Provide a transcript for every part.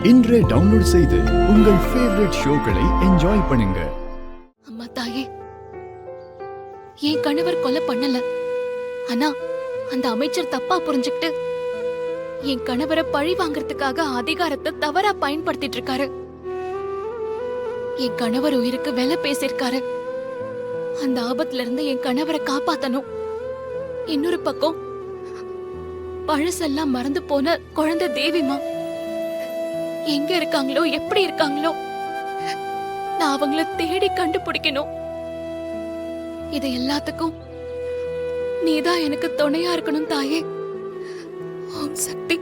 இன்றே டவுன்லோட் செய்து உங்கள் ஃபேவரட் ஷோக்களை என்ஜாய் பண்ணுங்க. அம்மா தாயே, என் கணவர் கொலை பண்ணல. ஆனா அந்த அமைச்சர் தப்பா புரிஞ்சுக்கிட்டு என் கணவரை பழி வாங்கறதுக்காக அதிகாரத்தை தவறா பயன்படுத்திட்டு இருக்காரு. என் கணவர் உயிருக்கு விலை பேசியிருக்காரு. அந்த ஆபத்துல இருந்து என் கணவரை காப்பாத்தணும். இன்னொரு பக்கம் பழசெல்லாம் மறந்து போன குழந்தை தேவிமா எங்க இருக்காங்களோ, எப்படி இருக்காங்களோ, நான் அவங்கள தேடி கண்டுபிடிக்கணும். இது எல்லாத்துக்கும் நீதான் எனக்கு துணையா இருக்கணும் தாயே. ஓம் சக்தி.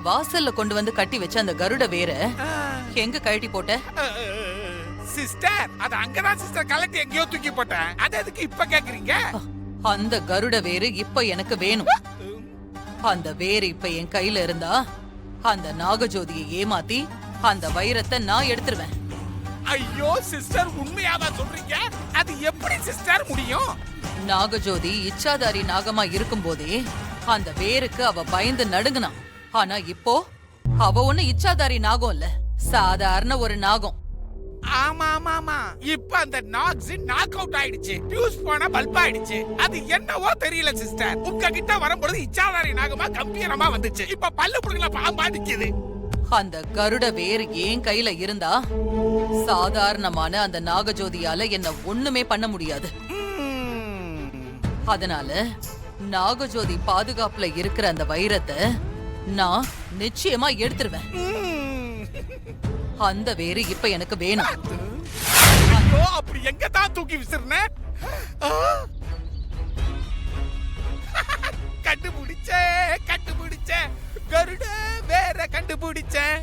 வாசல்ல கொண்டு வந்து கட்டி வச்ச அந்த கருட வேற எங்க கழட்டி போட்ட? சிஸ்டர், அது அங்கதான் சிஸ்டர் கலட்டி எங்கேயோ தூக்கி போட்டேன். அது எதுக்கு இப்ப கேக்குறீங்க? அந்த கருட வேறு இப்ப எனக்கு வேணும். அந்த வேறு இப்ப என் கையில இருந்தா அந்த நாகஜோதியை ஏமாத்தி அந்த வைரத்தை நான் எடுத்துருவேன். ஐயோ சிஸ்டர், உண்மையாவா சொல்றீங்க? அது எப்படி சிஸ்டர் முடியும்? நாகஜோதி இச்சாதாரி நாகமா இருக்கும் போதே அந்த வேருக்கு அவ பயந்து நடுங்கினான். ஆனா இப்போ அவ ஒண்ணு இச்சாதாரி நாகம் இல்ல, சாதாரண ஒரு நாகம். ஆமா ஆமா ஆமா, இப்ப அந்த நாக்ஸ் நாக் அவுட் ஆயிடுச்சு. ஃபியூஸ் போன பல்ப் ஆயிடுச்சு. அது என்னவோ தெரியல சிஸ்டர். உங்க கிட்ட வரும்போது இச்சாதாரி நாகமா கம்பீரமா வந்துச்சு. இப்ப பல்லு புடுங்கல பாம்பா நிக்குது. அந்த கருட வேர் என் கையில இருந்தா சாதாரணமான அந்த நாகஜோதியால என்ன ஒண்ணுமே பண்ண முடியாது. அதனால நாகஜோதி பாதுகாப்புல இருக்கிற அந்த வைரத்தை நான் நிச்சயமா எடுத்துருவேன். அந்த வேறு இப்ப எனக்கு வேணும். ஐயோ, அப்படி எங்க தான் தூக்கி விசிறன? கண்டுபிடிச்சேன் கண்டுபிடிச்சேன், கருட வேற கண்டுபிடிச்சேன்.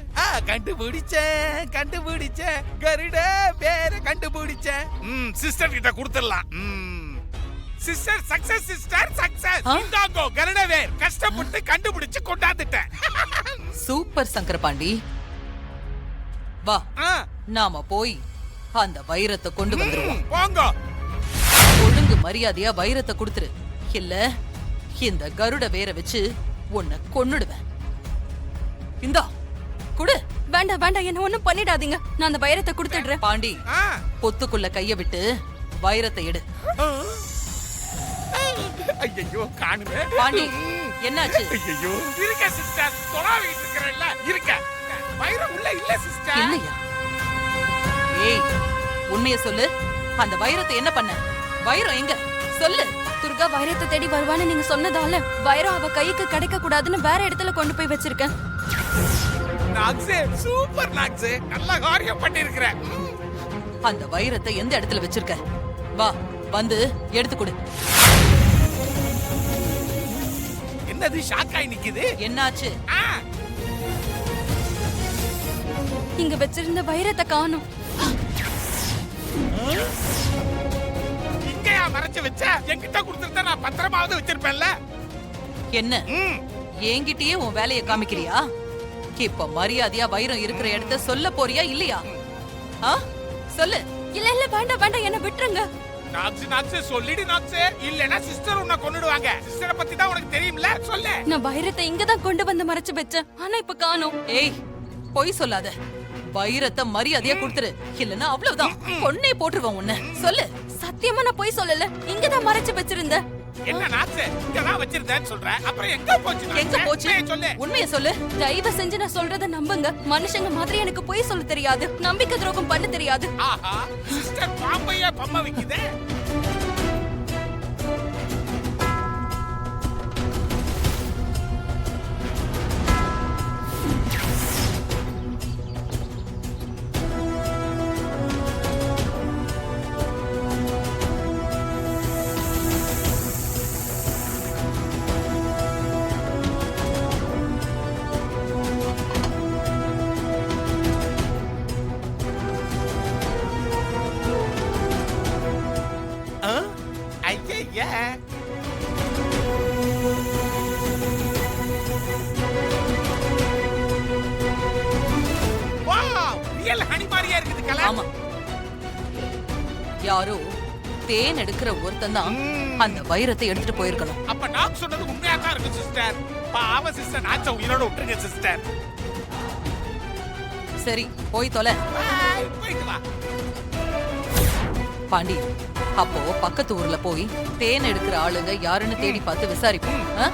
கண்டுபிடிச்சேன் கருட வேற கண்டுபிடிச்சேன். சிஸ்டர் கிட்ட கொடுத்துடலாம். Sister success, sister success. இந்தாங்கோ கருட வேர், கஷ்டப்பட்டு கண்டுபிடிச்சு கொண்டாந்துட்டேன். சூப்பர் சங்கரபாண்டி, வா நாம போய் அந்த வைரத்தை கொண்டு வந்துருவோம். போங்க. ஒழுங்கு மரியாதையா வைரத்தை கொடுத்துரு, இல்ல இந்த கருட வேற வச்சு உன்னை கொன்னுடுவேன். இந்தா குடு. வேண்டாம் வேண்டாம், என்ன ஒண்ணும் பண்ணிடாதீங்க. நான் அந்த வைரத்தை கொடுத்துடுறேன். பாண்டி, பொத்துக்குள்ள கைய விட்டு வைரத்தை எடு. ஐயோ காணுமே. பாண்டி, என்னாச்சு? ஐயோ இருக்க சிஸ்டர், தொலாவிட்டு இருக்கறல்ல, இருக்க. வைரம் உள்ள இல்ல சிஸ்டர். இல்லையா? ஏய், உண்மையை சொல்லு. அந்த வைரத்தை என்ன பண்ண? வைரம் எங்க? சொல்லு. துர்கா வைரத்தை தேடி வருவான்னு நீங்க சொன்னதால வைரம் அவ கைக்கு கிடைக்க கூடாதுன்னு வேற இடத்துல கொண்டு போய் வச்சிருக்கேன். நாக்ஸே, சூப்பர் நாக்ஸே, நல்ல காரியம் பண்ணிருக்கற. அந்த வைரத்தை எந்த இடத்துல வச்சிருக்க? வா, வந்து எடுத்து கொடு. என்னது ஷாக்காய் நிக்குது? என்னாச்சு? இங்க வச்சிருந்த வைரத்தை காணோம். இங்கயா மறைச்சு வச்ச? என்கிட்ட கொடுத்திருந்தா நான் பத்திரமாவது வச்சிருப்பேன்ல. என்ன என்கிட்டயே உன் வேலையை காமிக்கிறியா? இப்ப மரியாதையா வைரம் இருக்கிற இடத்த சொல்ல போறியா இல்லையா? சொல்லு. இல்ல இல்ல, வேண்டாம் வேண்டாம், என்ன விட்டுருங்க. நாக்ஸே சொல்லிடு நாக்ஸே, இல்லனா சிஸ்டர் உன்னை கொன்னுடுவாங்க. சிஸ்டரை பத்தி தான் உனக்கு தெரியும்ல, சொல்லு. நான் வைரத்தை இங்க தான் கொண்டு வந்து மறைச்சு வச்சேன், ஆனா இப்ப காணோம். ஏய், பொய் சொல்லாத. வைரத்தை மரியாதையா கொடுத்துரு, இல்லனா அவ்வளவுதான், கொன்னே போட்டுருவேன் உன்னை. சொல்லு. சத்தியமா நான் பொய் சொல்லல, இங்க தான் மறைச்சு வச்சிருந்தேன். என்ன நாக்ஸே, இங்க தான் வச்சிருந்தேன்னு சொல்ற, அப்புறம் எங்க போச்சு? எங்க போச்சு? சொல்லு, உண்மையை சொல்லு. தயவு செஞ்சு நான் சொல்றத நம்புங்க. மனுஷங்க மாதிரி எனக்கு பொய் சொல்ல தெரியாது, நம்பிக்கை துரோகம் பண்ண தெரியாது. ஆஹா, சிஸ்டர் பாம்பையே பம்ம வைக்குதே. ரியல் ஹனி மாதிரியா இருக்குது கலர். ஆமா, யாரோ தேன் எடுக்கிற ஒருத்தன் தான் அந்த வைரத்தை எடுத்துட்டு போயிருக்கணும். அப்ப நான் சொன்னது உண்மையா தான் இருக்கு சிஸ்டர். பாவ சிஸ்டர், நாச்ச உயிரோட விட்டுருங்க சிஸ்டர். சரி போய் தொலை. போயிட்டு வா. பாண்டி, அப்போ பக்கத்து ஊர்ல போய் தேன் எடுக்கிற ஆளுங்க யாருன்னு தேடி பார்த்து விசாரிப்போம். ஆ?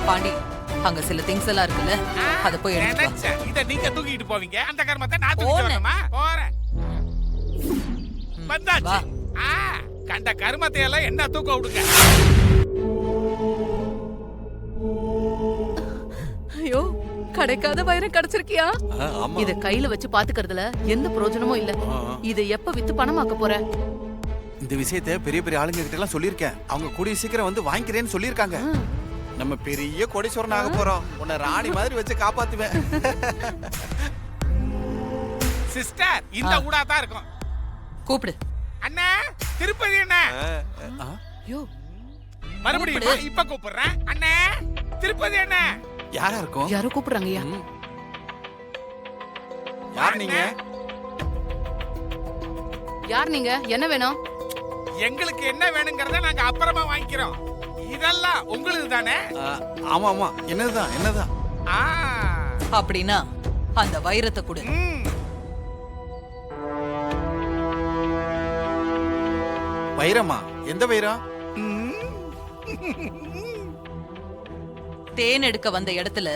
பாண்டி, அங்க சில திங்ஸ் எல்லாம் இருக்குல்ல, அத போய் எடுத்து வா. நினைச்சேன், இத நீங்க தூக்கிட்டு போவீங்க. அந்த கர்மத்தை நான் தூக்கிட்டு வரணுமா? போறேன். வந்தாச்சு. வா. கண்ட கர்மத்தை எல்லாம் என்ன தூக்க விடுங்க. ஐயோ, கிடைக்காத வைரம் கிடைச்சிருக்கியா? இத கையில வச்சு பாத்துக்கிறதுல எந்த பிரயோஜனமும் இல்ல. இத எப்ப வித்து பணமாக்க போற? இந்த விஷயத்தை பெரிய பெரிய ஆளுங்க கிட்ட எல்லாம் சொல்லியிருக்கேன். அவங்க கூடிய சீக்கிரம் வந்து வாங்கிக்கிறேன்னு சொல்லியிருக்காங்க. நம்ம பெரிய கோடீஸ்வரன் ஆக போறோம். உன்னை ராணி மாதிரி வச்சு காப்பாத்துவேன். சிஸ்டர், இந்த ஊடா தான் இருக்கும். கூப்பிடு. அண்ணா, திருப்பதி அண்ணா. ஐயோ, மறுபடியும் இப்ப கூப்பிடுறேன். அண்ணா, திருப்பதி அண்ணா. யாரா இருக்கும்? யாரோ கூப்பிடுறாங்கய்யா. யார் நீங்க? யார் நீங்க? என்ன வேணும்? எங்களுக்கு என்ன வேணுங்கிறத நாங்க அப்புறமா வாங்கிக்கிறோம். இதெல்லாம் உங்களுக்கு தானே? ஆமா ஆமா, என்னதுதான் என்னதான். அப்படின்னா அந்த வைரத்தை கொடு. வைரமா? எந்த வைரம்? தேன் எடுக்க வந்த இடத்துல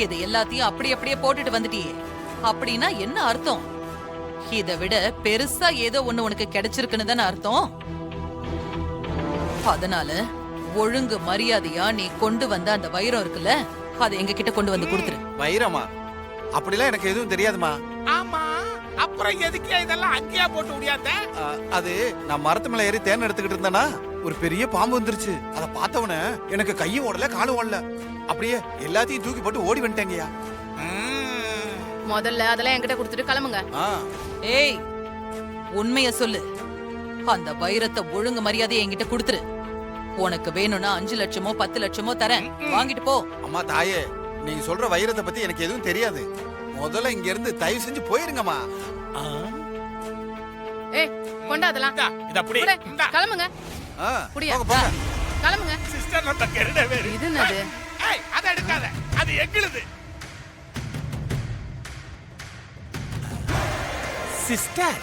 இது எல்லாத்தையும் அப்படியே போட்டுட்டு வந்துட்டியே, அப்படின்னா என்ன அர்த்தம்? இதை விட பெருசா ஏதோ ஒண்ணு உனக்கு கிடைச்சிருக்குன்னு தானே அர்த்தம். அதனால ஒழுங்கு மரியாதையா நீ கொண்டு வந்த அந்த வைரம் இருக்குல்ல, அதை எங்க கிட்ட கொண்டு வந்து கொடுத்துரு. வைரமா? அப்படிலாம் எனக்கு எதுவும் தெரியாதுமா. ஆமா, அப்புறம் எதுக்கு இதெல்லாம் அங்கேயா போட்டு முடியாத? அது நான் மரத்து மேல ஏறி தேன் எடுத்துக்கிட்டு இருந்தேனா, ஒரு பெரிய பாம்பு வந்துருச்சு. அத பார்த்தவன எனக்கு கையும் ஓடல காலும் ஓடல, அப்படியே எல்லாத்தையும் தூக்கி போட்டு ஓடி வந்துட்டேங்கய்யா. முதல்ல அதெல்லாம் என்கிட்ட கொடுத்துட்டு கிளம்புங்க. ஏய், உண்மைய சொல்லு. அந்த வைரத்தை ஒழுங்கு மரியாதையை என்கிட்ட கொடுத்துரு. உனக்கு வேணும்னா 5 லட்சமோ 10 லட்சமோ தரேன், வாங்கிட்டு போ. அம்மா தாயே, நீங்க சொல்ற வைரத்தை பத்தி எனக்கு எதுவும் தெரியாது. முதல்ல இங்க இருந்து தயவு செஞ்சு போயிருங்கம்மா. ஏய், கொண்டா அதெல்லாம். இத அப்படி குடு, இந்தா. கிளம்புங்க. குடியா? போங்க, போங்க. கிளம்புங்க. சிஸ்டர், நம்ம கெரட வேறு. இது என்னது? ஏய், அத எடுக்காத. அது எங்களுது. சிஸ்டர்,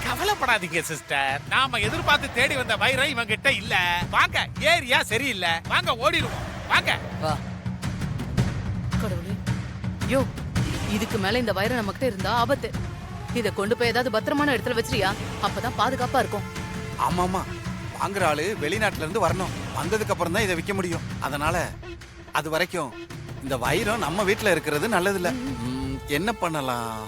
கவலைப்படாதீங்க சிஸ்டர். நாம எதிர்பார்த்து தேடி வந்த வைரம் இவங்க கிட்ட இல்ல. வாங்க, ஏரியா சரியில்லை. வாங்க, ஓடிடுவோம். வாங்க. வா. கடவுளே. யோ, இதுக்கு மேல இந்த வைரம் நமக்கிட்ட இருந்தா ஆபத்து. இத கொண்டு போய் ஏதாவது பத்திரமான இடத்துல வச்சிரியா? அப்பதான் பாதுகாப்பா இருக்கும். ஆமா ஆமா, வாங்குற ஆளு வெளிநாட்டுல இருந்து வரணும். வந்ததுக்கு அப்புறம் தான் இதை விற்க முடியும். அதனால அது வரைக்கும் இந்த வைரம் நம்ம வீட்டுல இருக்கிறது நல்லது இல்ல. என்ன பண்ணலாம்?